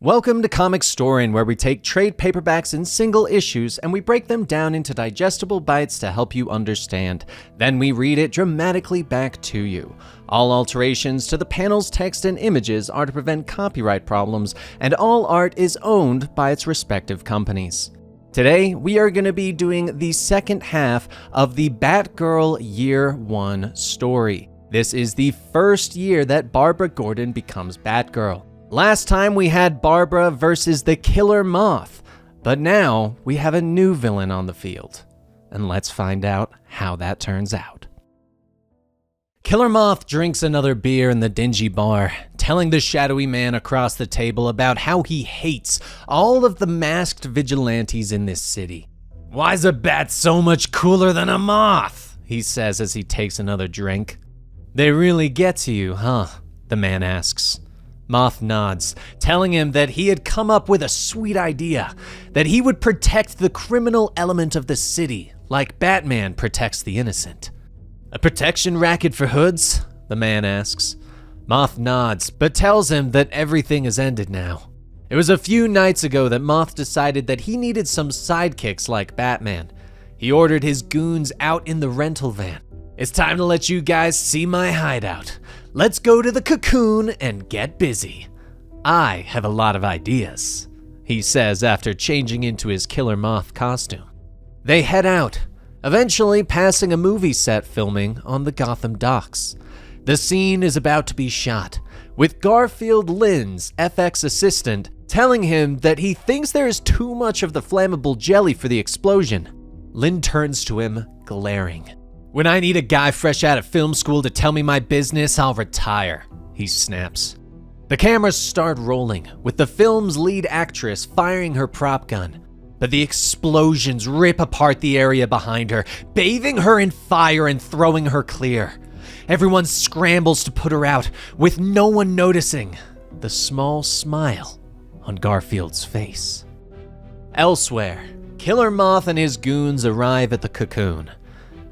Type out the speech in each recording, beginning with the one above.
Welcome to Comicstorian, where we take trade paperbacks in single issues and we break them down into digestible bites to help you understand. Then we read it dramatically back to you. All alterations to the panels, text, and images are to prevent copyright problems, and all art is owned by its respective companies. Today, we are going to be doing the second half of the Batgirl Year 1 story. This is the first year that Barbara Gordon becomes Batgirl. Last time we had Barbara versus the killer Moth, but now we have a new villain on the field. And let's find out how that turns out. Killer Moth drinks another beer in the dingy bar, telling the shadowy man across the table about how he hates all of the masked vigilantes in this city. "Why's a bat so much cooler than a moth?" he says as he takes another drink. "They really get to you, huh?" the man asks. Moth nods, telling him that he had come up with a sweet idea, that he would protect the criminal element of the city, like Batman protects the innocent. "A protection racket for hoods?" the man asks. Moth nods, but tells him that everything has ended now. It was a few nights ago that Moth decided that he needed some sidekicks like Batman. He ordered his goons out in the rental van. "It's time to let you guys see my hideout. Let's go to the cocoon and get busy. I have a lot of ideas," he says after changing into his Killer Moth costume. They head out, eventually passing a movie set filming on the Gotham docks. The scene is about to be shot, with Garfield Lynn's FX assistant telling him that he thinks there is too much of the flammable jelly for the explosion. Lynn turns to him, glaring. "When I need a guy fresh out of film school to tell me my business, I'll retire," he snaps. The cameras start rolling, with the film's lead actress firing her prop gun. But the explosions rip apart the area behind her, bathing her in fire and throwing her clear. Everyone scrambles to put her out, with no one noticing the small smile on Garfield's face. Elsewhere, Killer Moth and his goons arrive at the cocoon.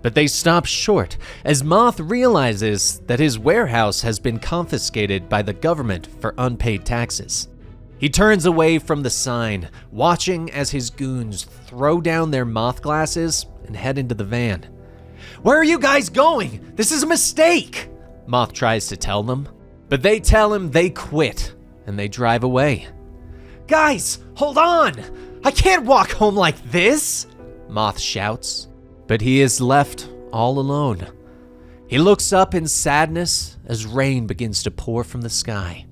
But they stop short as Moth realizes that his warehouse has been confiscated by the government for unpaid taxes. He turns away from the sign, watching as his goons throw down their Moth glasses and head into the van. "Where are you guys going? This is a mistake!" Moth tries to tell them, but they tell him they quit and they drive away. "Guys, hold on! I can't walk home like this!" Moth shouts. But he is left all alone. He looks up in sadness as rain begins to pour from the sky.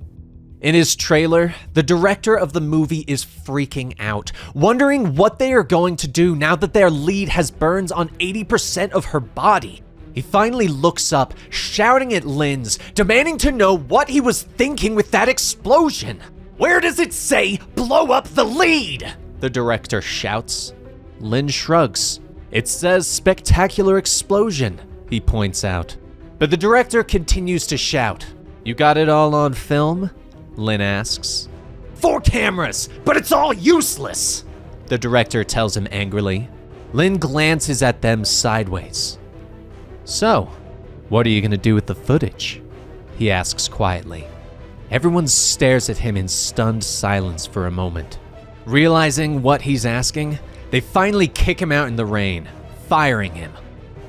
In his trailer, the director of the movie is freaking out, wondering what they are going to do now that their lead has burns on 80% of her body. He finally looks up, shouting at Lynn's, demanding to know what he was thinking with that explosion. "Where does it say, blow up the lead?" the director shouts. Lynn shrugs. "It says spectacular explosion," he points out. But the director continues to shout. "You got it all on film?" Lynn asks. "4 cameras, but it's all useless," the director tells him angrily. Lynn glances at them sideways. "So, what are you going to do with the footage?" he asks quietly. Everyone stares at him in stunned silence for a moment. Realizing what he's asking, they finally kick him out in the rain, firing him.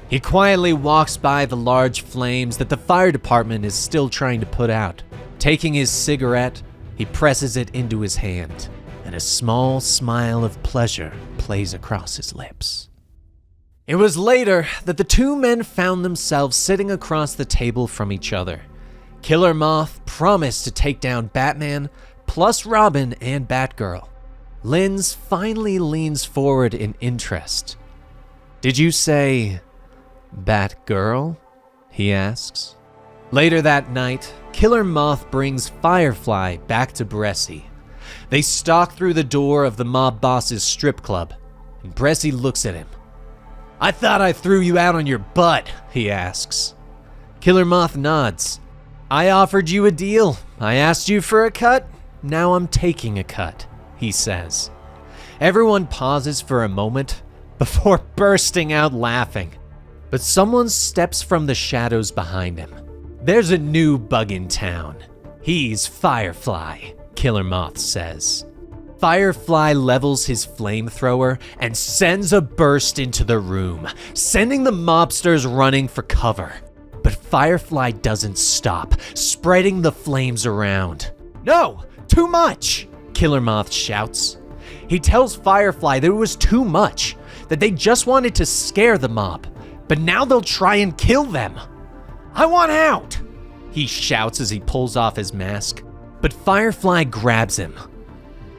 He quietly walks by the large flames that the fire department is still trying to put out. Taking his cigarette, he presses it into his hand, and a small smile of pleasure plays across his lips. It was later that the two men found themselves sitting across the table from each other. Killer Moth promised to take down Batman, plus Robin and Batgirl. Lynn's finally leans forward in interest. "Did you say Batgirl?" he asks. Later that night, Killer Moth brings Firefly back to Bressie. They stalk through the door of the mob boss's strip club, and Bressie looks at him. "I thought I threw you out on your butt," he asks. Killer Moth nods. "I offered you a deal. I asked you for a cut. Now I'm taking a cut," he says. Everyone pauses for a moment before bursting out laughing. But someone steps from the shadows behind him. There's a new bug in town. He's Firefly, Killer Moth says. Firefly levels his flamethrower and sends a burst into the room, sending the mobsters running for cover. But Firefly doesn't stop, spreading the flames around. "No, too much!" Killer Moth shouts. He tells Firefly that it was too much, that they just wanted to scare the mob, but now they'll try and kill them. "I want out!" he shouts as he pulls off his mask, but Firefly grabs him.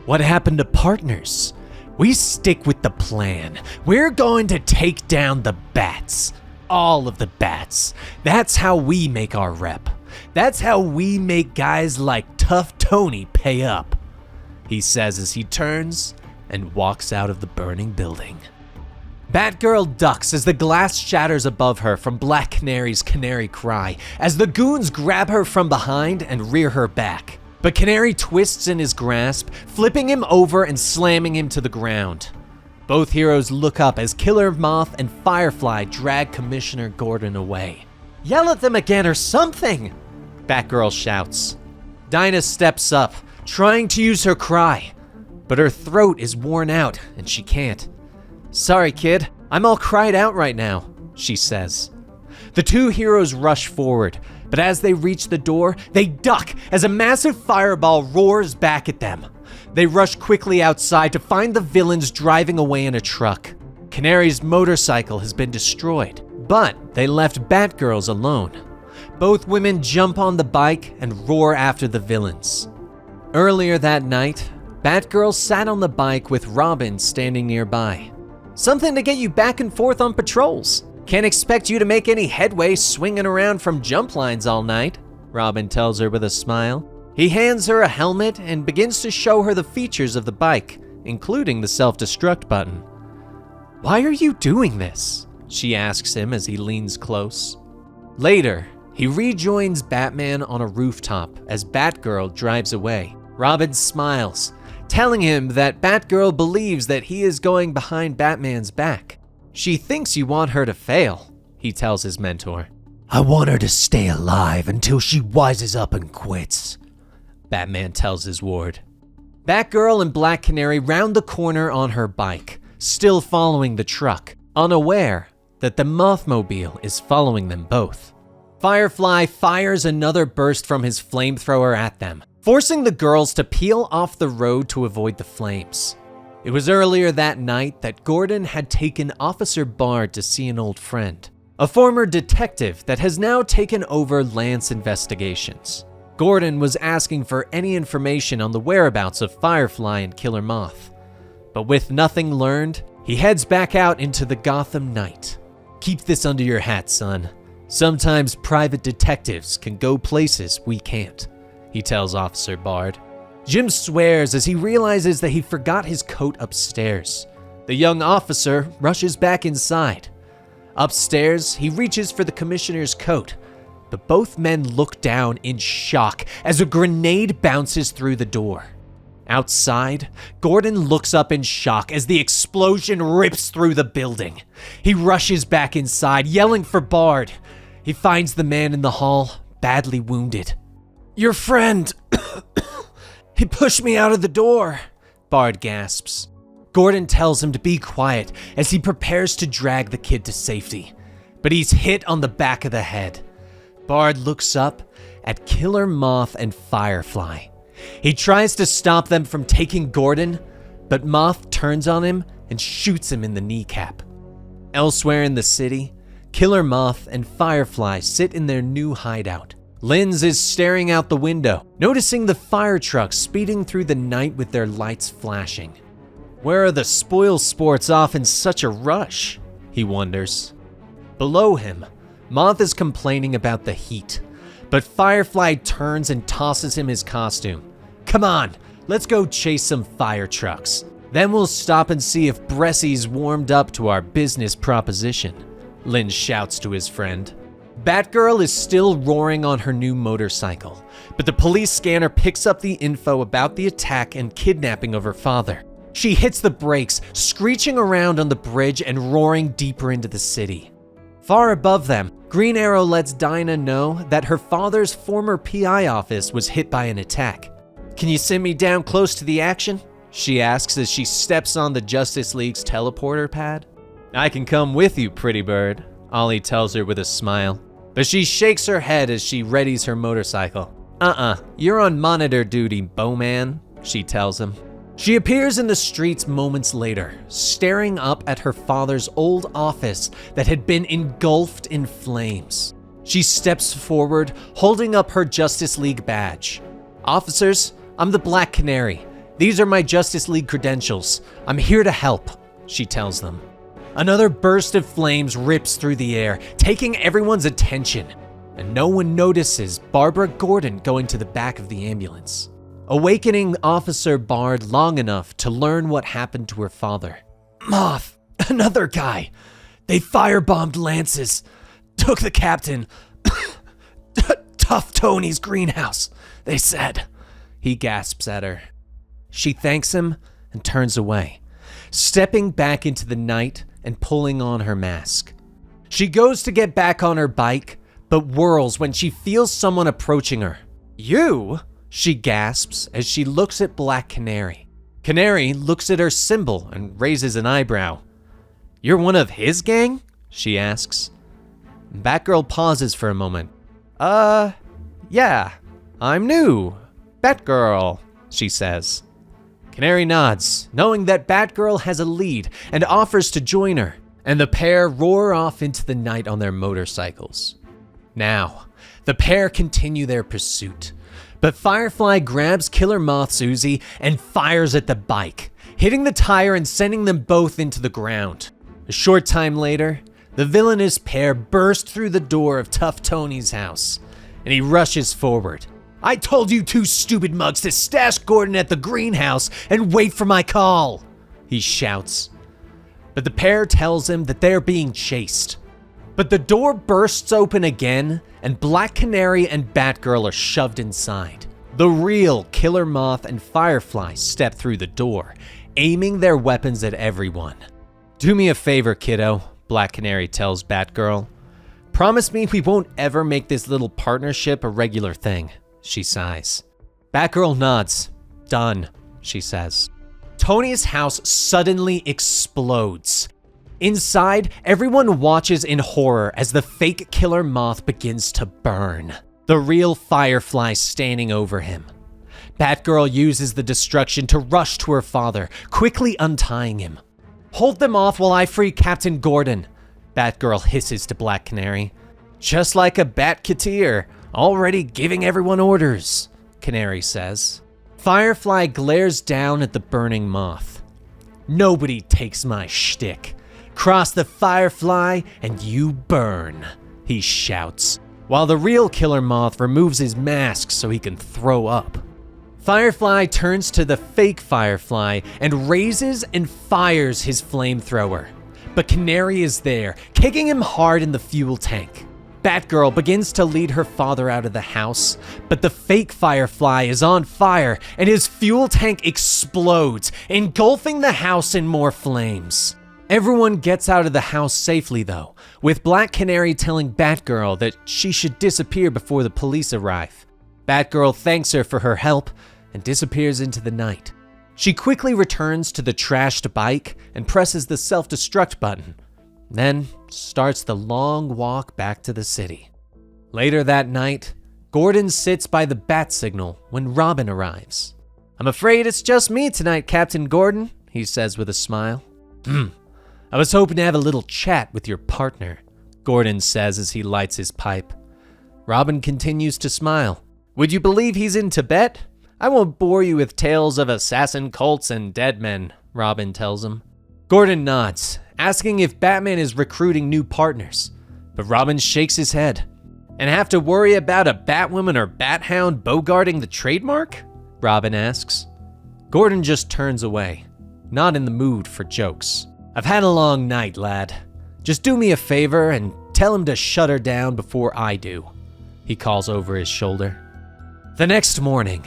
"What happened to partners? We stick with the plan. We're going to take down the bats. All of the bats. That's how we make our rep. That's how we make guys like Tough Tony pay up," he says as he turns and walks out of the burning building. Batgirl ducks as the glass shatters above her from Black Canary's canary cry, as the goons grab her from behind and rear her back. But Canary twists in his grasp, flipping him over and slamming him to the ground. Both heroes look up as Killer Moth and Firefly drag Commissioner Gordon away. "Yell at them again or something!" Batgirl shouts. Dinah steps up, trying to use her cry, but her throat is worn out and she can't. "Sorry, kid, I'm all cried out right now," she says. The two heroes rush forward, but as they reach the door, they duck as a massive fireball roars back at them. They rush quickly outside to find the villains driving away in a truck. Canary's motorcycle has been destroyed, but they left Batgirls alone. Both women jump on the bike and roar after the villains. Earlier that night, Batgirl sat on the bike with Robin standing nearby. "Something to get you back and forth on patrols. Can't expect you to make any headway swinging around from jump lines all night," Robin tells her with a smile. He hands her a helmet and begins to show her the features of the bike, including the self-destruct button. "Why are you doing this?" she asks him as he leans close. Later, he rejoins Batman on a rooftop as Batgirl drives away. Robin smiles, telling him that Batgirl believes that he is going behind Batman's back. "She thinks you want her to fail," he tells his mentor. "I want her to stay alive until she wises up and quits," Batman tells his ward. Batgirl and Black Canary round the corner on her bike, still following the truck, unaware that the Mothmobile is following them both. Firefly fires another burst from his flamethrower at them, forcing the girls to peel off the road to avoid the flames. It was earlier that night that Gordon had taken Officer Bard to see an old friend, a former detective that has now taken over Lance investigations. Gordon was asking for any information on the whereabouts of Firefly and Killer Moth. But with nothing learned, he heads back out into the Gotham night. "Keep this under your hat, son. Sometimes private detectives can go places we can't," he tells Officer Bard. Jim swears as he realizes that he forgot his coat upstairs. The young officer rushes back inside. Upstairs, he reaches for the commissioner's coat, but both men look down in shock as a grenade bounces through the door. Outside, Gordon looks up in shock as the explosion rips through the building. He rushes back inside, yelling for Bard. He finds the man in the hall, badly wounded. "Your friend, he pushed me out of the door," Bard gasps. Gordon tells him to be quiet as he prepares to drag the kid to safety, but he's hit on the back of the head. Bard looks up at Killer Moth and Firefly. He tries to stop them from taking Gordon, but Moth turns on him and shoots him in the kneecap. Elsewhere in the city, Killer Moth and Firefly sit in their new hideout. Linz is staring out the window, noticing the fire trucks speeding through the night with their lights flashing. Where are the spoil sports off in such a rush? He wonders. Below him, Moth is complaining about the heat, but Firefly turns and tosses him his costume. "Come on, let's go chase some fire trucks. Then we'll stop and see if Bressy's warmed up to our business proposition," Lynn shouts to his friend. Batgirl is still roaring on her new motorcycle, but the police scanner picks up the info about the attack and kidnapping of her father. She hits the brakes, screeching around on the bridge and roaring deeper into the city. Far above them, Green Arrow lets Dinah know that her father's former PI office was hit by an attack. Can you send me down close to the action? She asks as she steps on the Justice League's teleporter pad. I can come with you, pretty bird, Ollie tells her with a smile. But she shakes her head as she readies her motorcycle. You're on monitor duty, Bowman, she tells him. She appears in the streets moments later, staring up at her father's old office that had been engulfed in flames. She steps forward, holding up her Justice League badge. Officers, I'm the Black Canary. These are my Justice League credentials. I'm here to help, she tells them. Another burst of flames rips through the air, taking everyone's attention, and no one notices Barbara Gordon going to the back of the ambulance, awakening Officer Bard long enough to learn what happened to her father. Moth, another guy. They firebombed Lance's, took the captain. Tough Tony's greenhouse, they said. He gasps at her. She thanks him and turns away, stepping back into the night and pulling on her mask. She goes to get back on her bike, but whirls when she feels someone approaching her. You? She gasps as she looks at Black Canary. Canary looks at her symbol and raises an eyebrow. You're one of his gang? She asks. Batgirl pauses for a moment. Yeah, I'm new. Batgirl, she says. Canary nods, knowing that Batgirl has a lead and offers to join her, and the pair roar off into the night on their motorcycles. Now, the pair continue their pursuit, but Firefly grabs Killer Moth's Uzi and fires at the bike, hitting the tire and sending them both into the ground. A short time later, the villainous pair burst through the door of Tough Tony's house, and he rushes forward. I told you two stupid mugs to stash Gordon at the greenhouse and wait for my call, he shouts. But the pair tells him that they are being chased. But the door bursts open again, and Black Canary and Batgirl are shoved inside. The real Killer Moth and Firefly step through the door, aiming their weapons at everyone. Do me a favor, kiddo, Black Canary tells Batgirl. Promise me we won't ever make this little partnership a regular thing, she sighs. Batgirl nods. Done, she says. Tony's house suddenly explodes. Inside, everyone watches in horror as the fake Killer Moth begins to burn, the real Firefly standing over him. Batgirl uses the destruction to rush to her father, quickly untying him. Hold them off while I free Captain Gordon, Batgirl hisses to Black Canary. Just like a Batketeer, already giving everyone orders, Canary says. Firefly glares down at the burning Moth. Nobody takes my shtick. Cross the Firefly and you burn, he shouts, while the real Killer Moth removes his mask so he can throw up. Firefly turns to the fake Firefly and raises and fires his flamethrower. But Canary is there, kicking him hard in the fuel tank. Batgirl begins to lead her father out of the house, but the fake Firefly is on fire and his fuel tank explodes, engulfing the house in more flames. Everyone gets out of the house safely though, with Black Canary telling Batgirl that she should disappear before the police arrive. Batgirl thanks her for her help and disappears into the night. She quickly returns to the trashed bike and presses the self-destruct button, then starts the long walk back to the city. Later that night, Gordon sits by the bat signal when Robin arrives. I'm afraid it's just me tonight, Captain Gordon, he says with a smile. I was hoping to have a little chat with your partner, Gordon says as he lights his pipe. Robin continues to smile. Would you believe he's in Tibet? I won't bore you with tales of assassin cults and dead men, Robin tells him. Gordon nods, asking if Batman is recruiting new partners, but Robin shakes his head. And have to worry about a Batwoman or Bathound bogarting the trademark? Robin asks. Gordon just turns away, not in the mood for jokes. I've had a long night, lad. Just do me a favor and tell him to shut her down before I do, he calls over his shoulder. The next morning,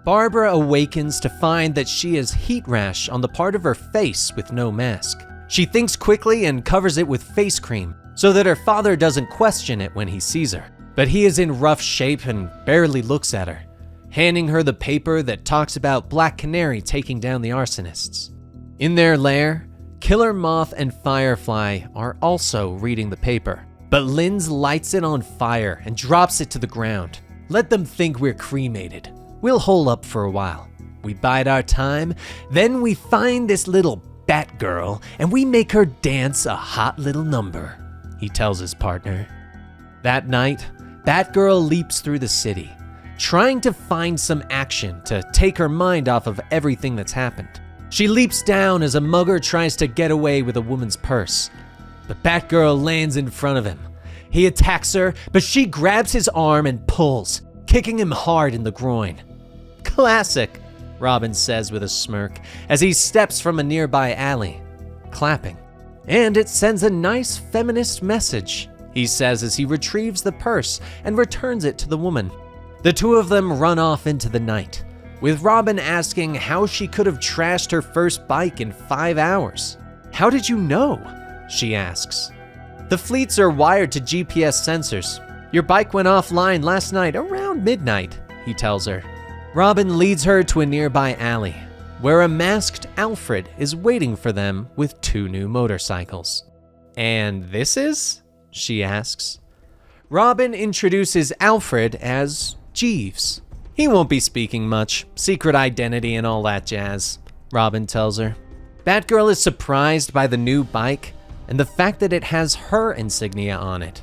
Barbara awakens to find that she has heat rash on the part of her face with no mask. She thinks quickly and covers it with face cream so that her father doesn't question it when he sees her. But he is in rough shape and barely looks at her. handing her the paper that talks about Black Canary taking down the arsonists. In their lair, Killer Moth and Firefly are also reading the paper, but Linz lights it on fire and drops it to the ground. Let them think we're cremated. We'll hole up for a while. We bide our time, then we find this little Batgirl and we make her dance a hot little number, he tells his partner. That night, Batgirl leaps through the city, trying to find some action to take her mind off of everything that's happened. She leaps down as a mugger tries to get away with a woman's purse, but Batgirl lands in front of him. He attacks her, but she grabs his arm and pulls, kicking him hard in the groin. Classic, Robin says with a smirk as he steps from a nearby alley, clapping. And it sends a nice feminist message, he says as he retrieves the purse and returns it to the woman. The two of them run off into the night, with Robin asking how she could have trashed her first bike in 5 hours. How did you know? She asks. The fleets are wired to GPS sensors. Your bike went offline last night around midnight, he tells her. Robin leads her to a nearby alley, where a masked Alfred is waiting for them with 2 new motorcycles. And this is? She asks. Robin introduces Alfred as Jeeves. He won't be speaking much, secret identity and all that jazz, Robin tells her. Batgirl is surprised by the new bike and the fact that it has her insignia on it.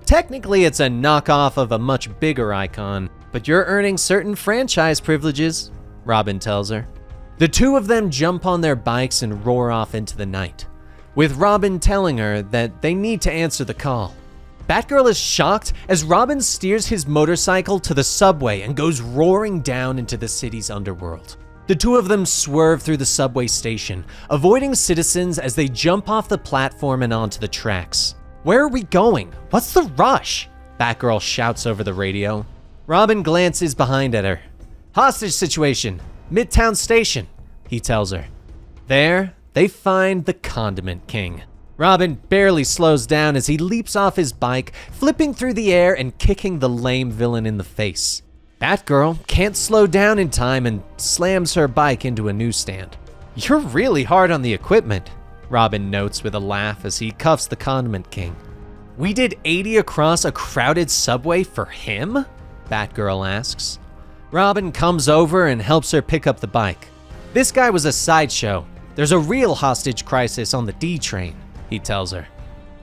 Technically, it's a knockoff of a much bigger icon, but you're earning certain franchise privileges, Robin tells her. The two of them jump on their bikes and roar off into the night, with Robin telling her that they need to answer the call. Batgirl is shocked as Robin steers his motorcycle to the subway and goes roaring down into the city's underworld. The two of them swerve through the subway station, avoiding citizens as they jump off the platform and onto the tracks. Where are we going? What's the rush? Batgirl shouts over the radio. Robin glances behind at her. Hostage situation, Midtown Station, he tells her. There, they find the Condiment King. Robin barely slows down as he leaps off his bike, flipping through the air and kicking the lame villain in the face. Batgirl can't slow down in time and slams her bike into a newsstand. You're really hard on the equipment, Robin notes with a laugh as he cuffs the Condiment King. We did 80 across a crowded subway for him? Batgirl asks. Robin comes over and helps her pick up the bike. This guy was a sideshow. There's a real hostage crisis on the D train, he tells her.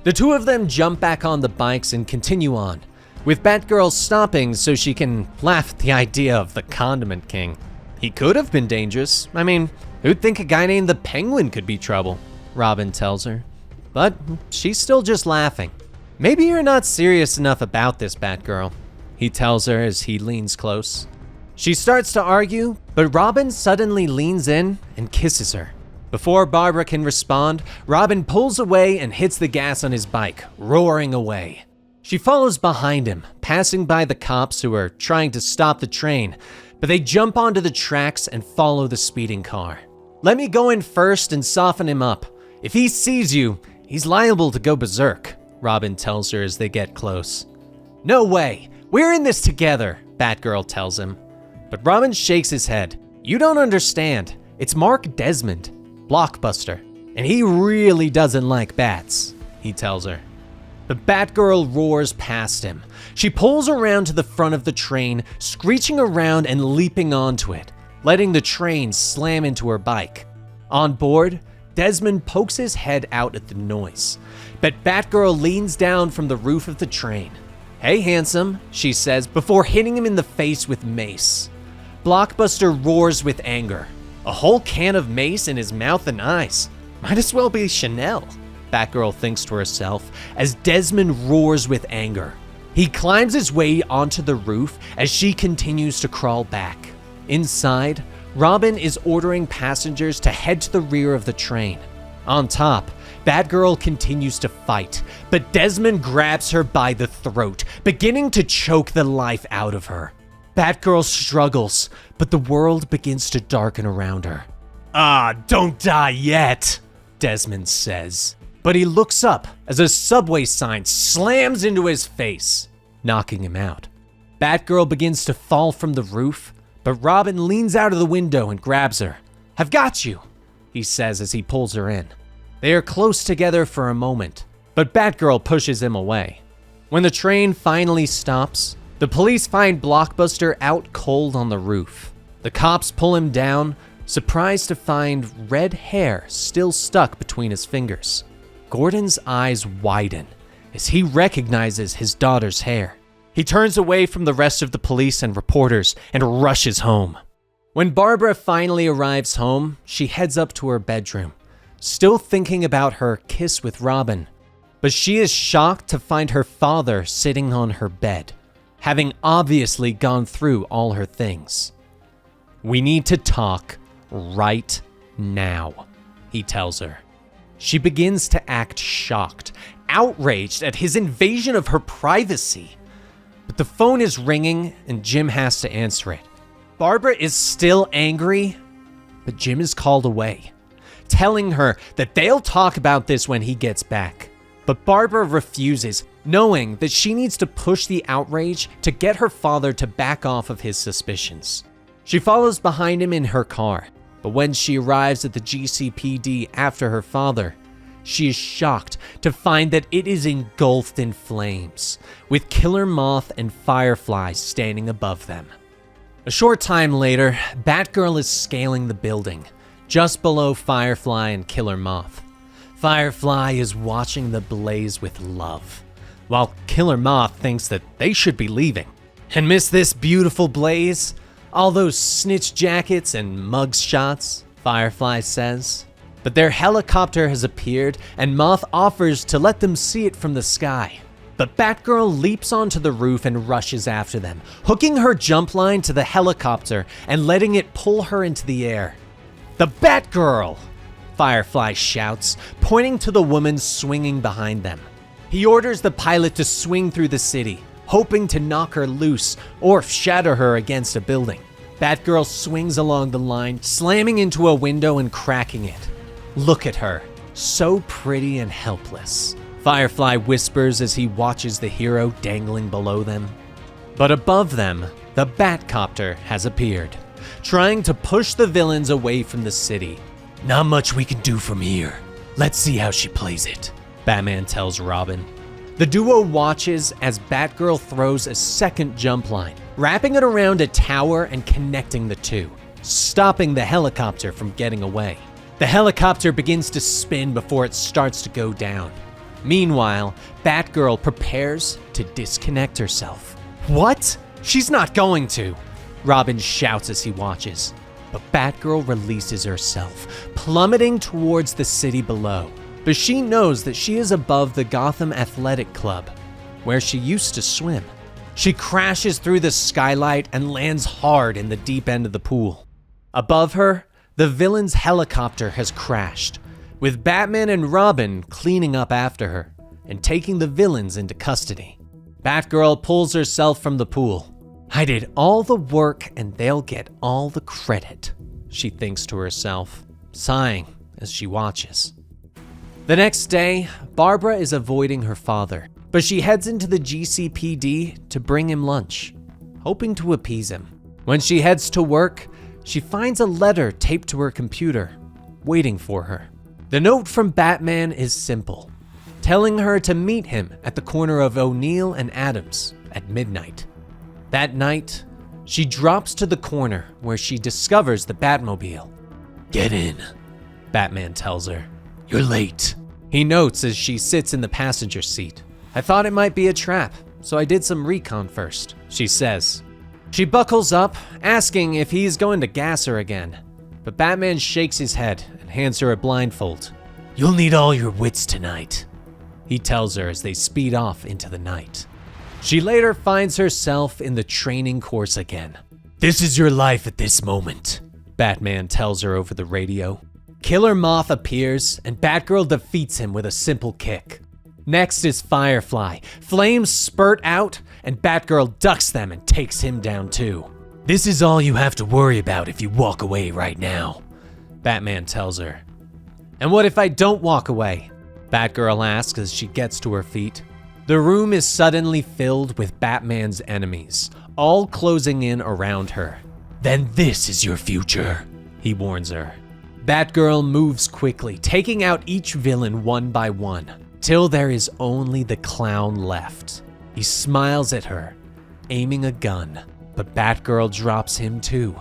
The two of them jump back on the bikes and continue on, with Batgirl stopping so she can laugh at the idea of the Condiment King. He could have been dangerous. I mean, who'd think a guy named the Penguin could be trouble? Robin tells her. But she's still just laughing. Maybe you're not serious enough about this, Batgirl, he tells her as he leans close. She starts to argue, but Robin suddenly leans in and kisses her. Before Barbara can respond, Robin pulls away and hits the gas on his bike, roaring away. She follows behind him, passing by the cops who are trying to stop the train, but they jump onto the tracks and follow the speeding car. Let me go in first and soften him up. If he sees you, he's liable to go berserk, Robin tells her as they get close. No way, we're in this together, Batgirl tells him. But Robin shakes his head. You don't understand. It's Mark Desmond, Blockbuster, and he really doesn't like bats, he tells her. The Batgirl roars past him. She pulls around to the front of the train, screeching around and leaping onto it, letting the train slam into her bike. On board, Desmond pokes his head out at the noise, but Batgirl leans down from the roof of the train. Hey, handsome, she says before hitting him in the face with mace. Blockbuster roars with anger. A whole can of mace in his mouth and eyes. Might as well be Chanel, Batgirl thinks to herself as Desmond roars with anger. He climbs his way onto the roof as she continues to crawl back. Inside, Robin is ordering passengers to head to the rear of the train. On top, Batgirl continues to fight, but Desmond grabs her by the throat, beginning to choke the life out of her. Batgirl struggles, but the world begins to darken around her. Don't die yet, Desmond says. But he looks up as a subway sign slams into his face, knocking him out. Batgirl begins to fall from the roof, But Robin leans out of the window and grabs her. "I've got you," he says as he pulls her in. They are close together for a moment, but Batgirl pushes him away. When the train finally stops, the police find Blockbuster out cold on the roof. The cops pull him down, surprised to find red hair still stuck between his fingers. Gordon's eyes widen as he recognizes his daughter's hair. He turns away from the rest of the police and reporters and rushes home. When Barbara finally arrives home, she heads up to her bedroom, still thinking about her kiss with Robin. But she is shocked to find her father sitting on her bed, having obviously gone through all her things. "We need to talk right now," he tells her. She begins to act shocked, outraged at his invasion of her privacy. But the phone is ringing and Jim has to answer it. Barbara is still angry, but Jim is called away, telling her that they'll talk about this when he gets back. But Barbara refuses, knowing that she needs to push the outrage to get her father to back off of his suspicions. She follows behind him in her car, but when she arrives at the GCPD after her father, she is shocked to find that it is engulfed in flames, with Killer Moth and Firefly standing above them. A short time later, Batgirl is scaling the building, just below Firefly and Killer Moth. Firefly is watching the blaze with love, while Killer Moth thinks that they should be leaving. "And miss this beautiful blaze? All those snitch jackets and mug shots," Firefly says. But their helicopter has appeared and Moth offers to let them see it from the sky. But Batgirl leaps onto the roof and rushes after them, hooking her jump line to the helicopter and letting it pull her into the air. "The Batgirl!" Firefly shouts, pointing to the woman swinging behind them. He orders the pilot to swing through the city, hoping to knock her loose or shatter her against a building. Batgirl swings along the line, slamming into a window and cracking it. "Look at her, so pretty and helpless," Firefly whispers as he watches the hero dangling below them. But above them, the Batcopter has appeared, trying to push the villains away from the city. "Not much we can do from here. Let's see how she plays it," Batman tells Robin. The duo watches as Batgirl throws a second jump line, wrapping it around a tower and connecting the two, stopping the helicopter from getting away. The helicopter begins to spin before it starts to go down. Meanwhile, Batgirl prepares to disconnect herself. "What? She's not going to!" Robin shouts as he watches. But Batgirl releases herself, plummeting towards the city below. But she knows that she is above the Gotham Athletic Club, where she used to swim. She crashes through the skylight and lands hard in the deep end of the pool. Above her, the villain's helicopter has crashed, with Batman and Robin cleaning up after her and taking the villains into custody. Batgirl pulls herself from the pool. "I did all the work and they'll get all the credit," she thinks to herself, sighing as she watches. The next day, Barbara is avoiding her father, but she heads into the GCPD to bring him lunch, hoping to appease him. When she heads to work, she finds a letter taped to her computer, waiting for her. The note from Batman is simple, telling her to meet him at the corner of O'Neill and Adams at midnight. That night, she drops to the corner where she discovers the Batmobile. "Get in," Batman tells her. "You're late," he notes as she sits in the passenger seat. "I thought it might be a trap, so I did some recon first," she says. She buckles up, asking if he's going to gas her again. But Batman shakes his head and hands her a blindfold. "You'll need all your wits tonight," he tells her as they speed off into the night. She later finds herself in the training course again. "This is your life at this moment," Batman tells her over the radio. Killer Moth appears and Batgirl defeats him with a simple kick. Next is Firefly. Flames spurt out and Batgirl ducks them and takes him down too. "This is all you have to worry about if you walk away right now," Batman tells her. "And what if I don't walk away?" Batgirl asks as she gets to her feet. The room is suddenly filled with Batman's enemies, all closing in around her. Then this is your future, he warns her. Batgirl moves quickly, taking out each villain one by one, till there is only the clown left. He smiles at her, aiming a gun, but Batgirl drops him too.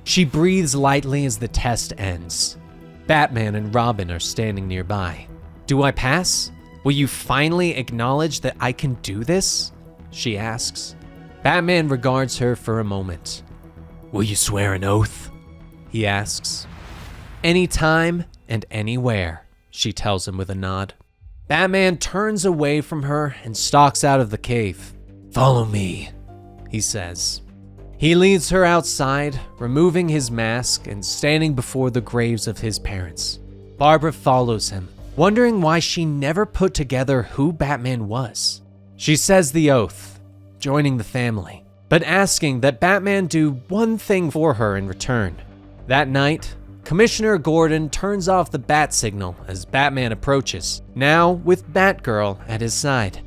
She breathes lightly as the test ends. Batman and Robin are standing nearby. Do I pass? Will you finally acknowledge that I can do this? She asks. Batman regards her for a moment. Will you swear an oath? He asks. Anytime and anywhere, she tells him with a nod. Batman turns away from her and stalks out of the cave. Follow me, he says. He leads her outside, removing his mask and standing before the graves of his parents. Barbara follows him, wondering why she never put together who Batman was. She says the oath, joining the family, but asking that Batman do one thing for her in return. That night, Commissioner Gordon turns off the bat signal as Batman approaches, now with Batgirl at his side.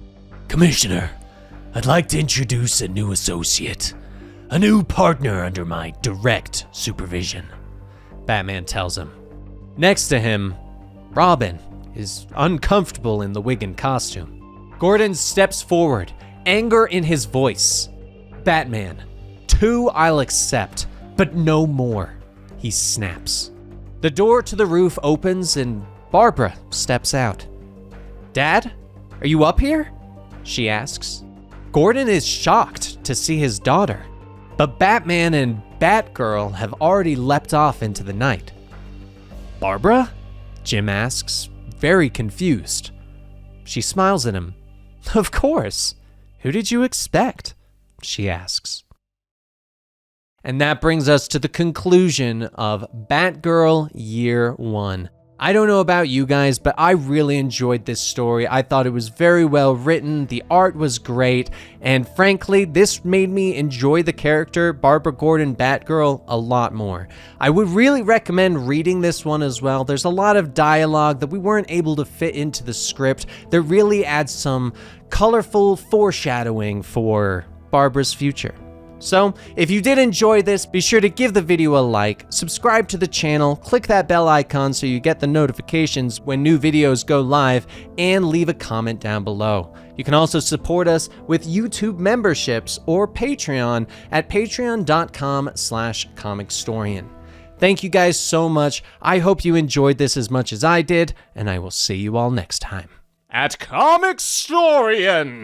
Commissioner, I'd like to introduce a new associate. A new partner under my direct supervision, Batman tells him. Next to him, Robin is uncomfortable in the wig and costume. Gordon steps forward, anger in his voice. Batman, 2 I'll accept, but no more, he snaps. The door to the roof opens and Barbara steps out. Dad, are you up here? She asks. Gordon is shocked to see his daughter. But Batman and Batgirl have already leapt off into the night. Barbara? Jim asks, very confused. She smiles at him. Of course. Who did you expect? She asks. And that brings us to the conclusion of Batgirl Year 1. I don't know about you guys, but I really enjoyed this story. I thought it was very well written, the art was great, and frankly, this made me enjoy the character Barbara Gordon Batgirl a lot more. I would really recommend reading this one as well. There's a lot of dialogue that we weren't able to fit into the script that really adds some colorful foreshadowing for Barbara's future. So, if you did enjoy this, be sure to give the video a like, subscribe to the channel, click that bell icon so you get the notifications when new videos go live, and leave a comment down below. You can also support us with YouTube memberships or Patreon at patreon.com/Comicstorian. Thank you guys so much. I hope you enjoyed this as much as I did, and I will see you all next time at Comicstorian!